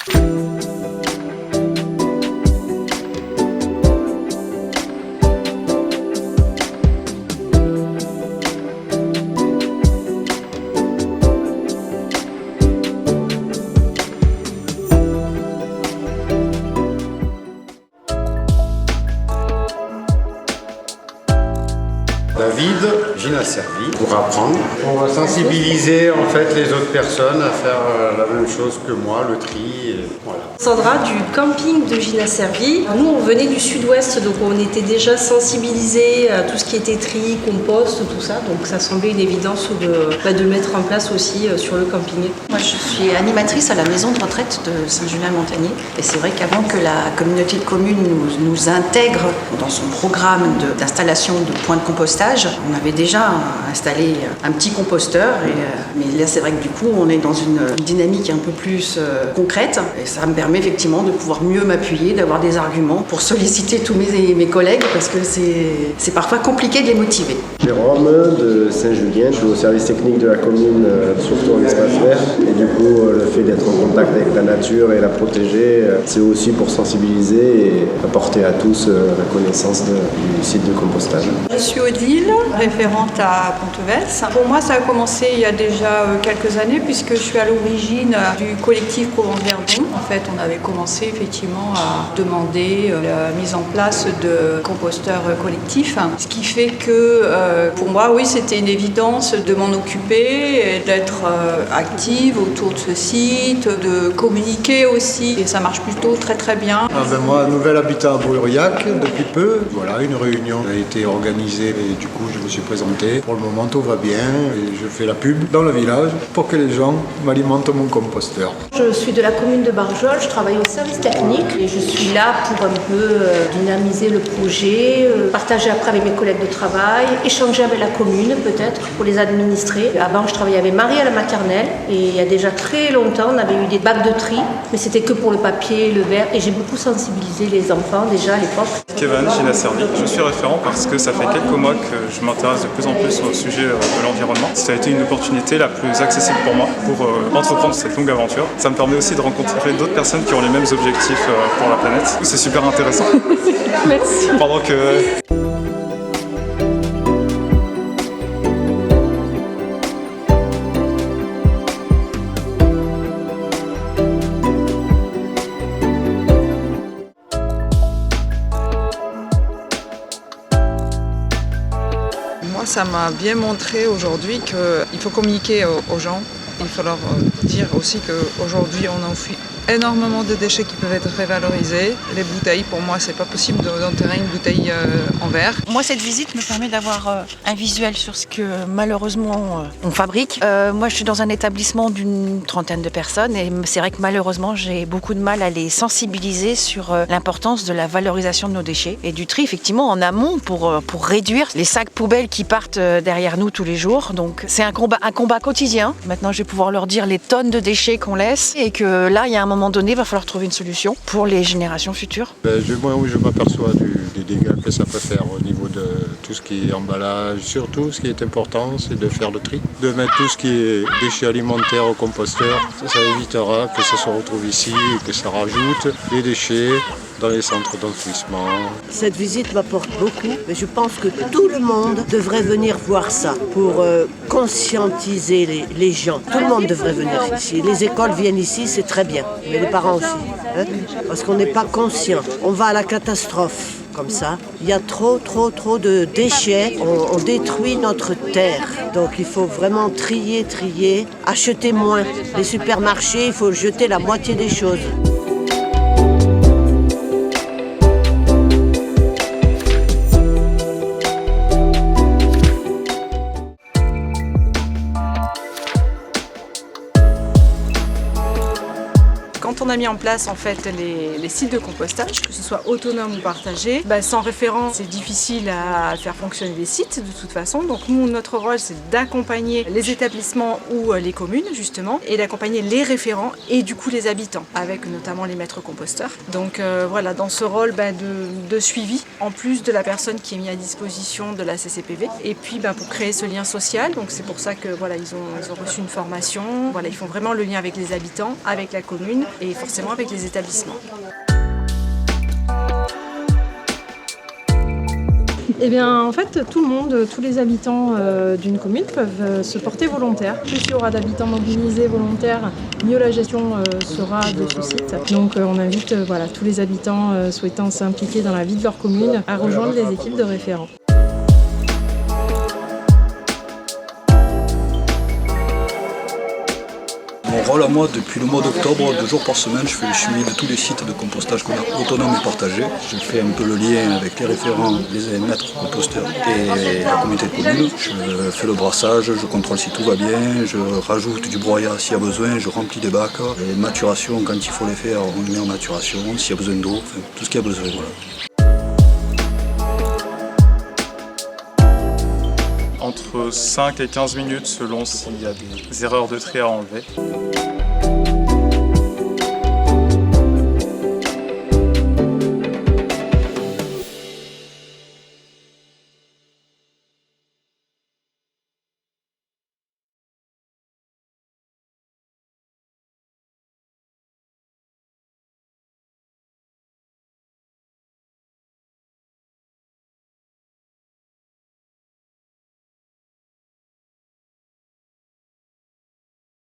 David, Gina Servi, pour apprendre. On va sensibiliser en fait les autres personnes à faire la même chose que moi, le tri. Et voilà. Sandra du camping de Gina Servi. Nous on venait du sud-ouest, donc on était déjà sensibilisés à tout ce qui était tri, compost, tout ça. Donc ça semblait une évidence de le mettre en place aussi sur le camping. Moi je suis animatrice à la maison de retraite de Saint-Julien-Montagnier. Et c'est vrai qu'avant que la communauté de communes nous intègre dans son programme d'installation de points de compostage, on avait déjà installé un petit composteur, mais là c'est vrai que du coup on est dans une dynamique un peu plus concrète et ça me permet effectivement de pouvoir mieux m'appuyer, d'avoir des arguments pour solliciter tous mes collègues parce que c'est parfois compliqué de les motiver. Jérôme de Saint-Julien, je suis au service technique de la commune, surtout en espace vert, et du coup le fait d'être en contact avec la nature et la protéger, c'est aussi pour sensibiliser et apporter à tous la connaissance du site de compostage. Je suis Odile, référente à Pontevès. Pour moi, ça a commencé il y a déjà quelques années puisque je suis à l'origine du collectif Provence-Verdon. En fait, on avait commencé effectivement à demander la mise en place de composteurs collectifs. Ce qui fait que pour moi, oui, c'était une évidence de m'en occuper et d'être active autour de ce site, de communiquer aussi. Et ça marche plutôt très très bien. Moi, nouvel habitant à Bouriac depuis peu. Voilà, une réunion a été organisée et du coup je me suis présenté. Pour le moment tout va bien et je fais la pub dans le village pour que les gens m'alimentent mon composteur. Je suis de la commune de Barjol, je travaille au service technique et je suis là pour un peu dynamiser le projet, partager après avec mes collègues de travail, échanger avec la commune peut-être pour les administrer. Avant je travaillais avec Marie à la maternelle et il y a déjà très longtemps on avait eu des bacs de tri, mais c'était que pour le papier, le verre et j'ai beaucoup sensibilisé les enfants déjà à l'époque. Kevin, Gina Servi. Je suis référent parce que ça fait quelques mois que je m'intéresse de plus en plus au sujet de l'environnement. Ça a été une opportunité la plus accessible pour moi pour entreprendre cette longue aventure. Ça me permet aussi de rencontrer d'autres personnes qui ont les mêmes objectifs pour la planète. C'est super intéressant. Merci. Pendant que... Ça m'a bien montré aujourd'hui qu'il faut communiquer aux gens. Il faut leur dire aussi qu'aujourd'hui on enfuit énormément de déchets qui peuvent être révalorisés. Les bouteilles, pour moi, c'est pas possible d'enterrer une bouteille en verre. Moi, cette visite me permet d'avoir un visuel sur ce que malheureusement on fabrique. Moi, je suis dans un établissement d'une trentaine de personnes et c'est vrai que malheureusement, j'ai beaucoup de mal à les sensibiliser sur l'importance de la valorisation de nos déchets et du tri, effectivement, en amont pour réduire les sacs poubelles qui partent derrière nous tous les jours. Donc, c'est un combat quotidien. Maintenant, je vais pouvoir leur dire les tonnes de déchets qu'on laisse et que là, il y a un moment donné, il va falloir trouver une solution pour les générations futures. Moi, oui, je m'aperçois des dégâts que ça peut faire au niveau de tout ce qui est emballage. Surtout, ce qui est important, c'est de faire le tri, de mettre tout ce qui est déchets alimentaires au composteur. Ça évitera que ça se retrouve ici et que ça rajoute des déchets dans les centres d'enfouissement. Cette visite m'apporte beaucoup, mais je pense que tout le monde devrait venir voir ça pour conscientiser les gens. Tout le monde devrait venir ici. Les écoles viennent ici, c'est très bien, mais les parents aussi. Hein, parce qu'on n'est pas conscient. On va à la catastrophe comme ça. Il y a trop de déchets. On détruit notre terre. Donc il faut vraiment trier, acheter moins. Les supermarchés, il faut jeter la moitié des choses. Quand on a mis en place en fait les sites de compostage, que ce soit autonome ou partagé, sans référent c'est difficile à faire fonctionner les sites de toute façon. Donc nous, notre rôle c'est d'accompagner les établissements ou les communes justement et d'accompagner les référents et du coup les habitants avec notamment les maîtres composteurs. Donc voilà, dans ce rôle de suivi en plus de la personne qui est mise à disposition de la CCPV et puis pour créer ce lien social. Donc c'est pour ça que voilà, ils ont reçu une formation. Voilà, ils font vraiment le lien avec les habitants, avec la commune et forcément avec les établissements. Eh bien, en fait, tout le monde, tous les habitants d'une commune peuvent se porter volontaires. Plus il y aura d'habitants mobilisés volontaires, mieux la gestion sera de ce site. Donc, on invite tous les habitants souhaitant s'impliquer dans la vie de leur commune à rejoindre les équipes de référents. Mon rôle à moi, depuis le mois d'octobre, 2 jours par semaine, je fais le suivi de tous les sites de compostage autonomes et partagés. Je fais un peu le lien avec les référents, les maîtres composteurs et la communauté de communes. Je fais le brassage, je contrôle si tout va bien, je rajoute du broyat s'il y a besoin, je remplis des bacs. Les maturations, quand il faut les faire, on les met en maturation, s'il y a besoin d'eau, enfin, tout ce qu'il y a besoin. Voilà. Entre 5 et 15 minutes selon s'il y a des erreurs de tri à enlever.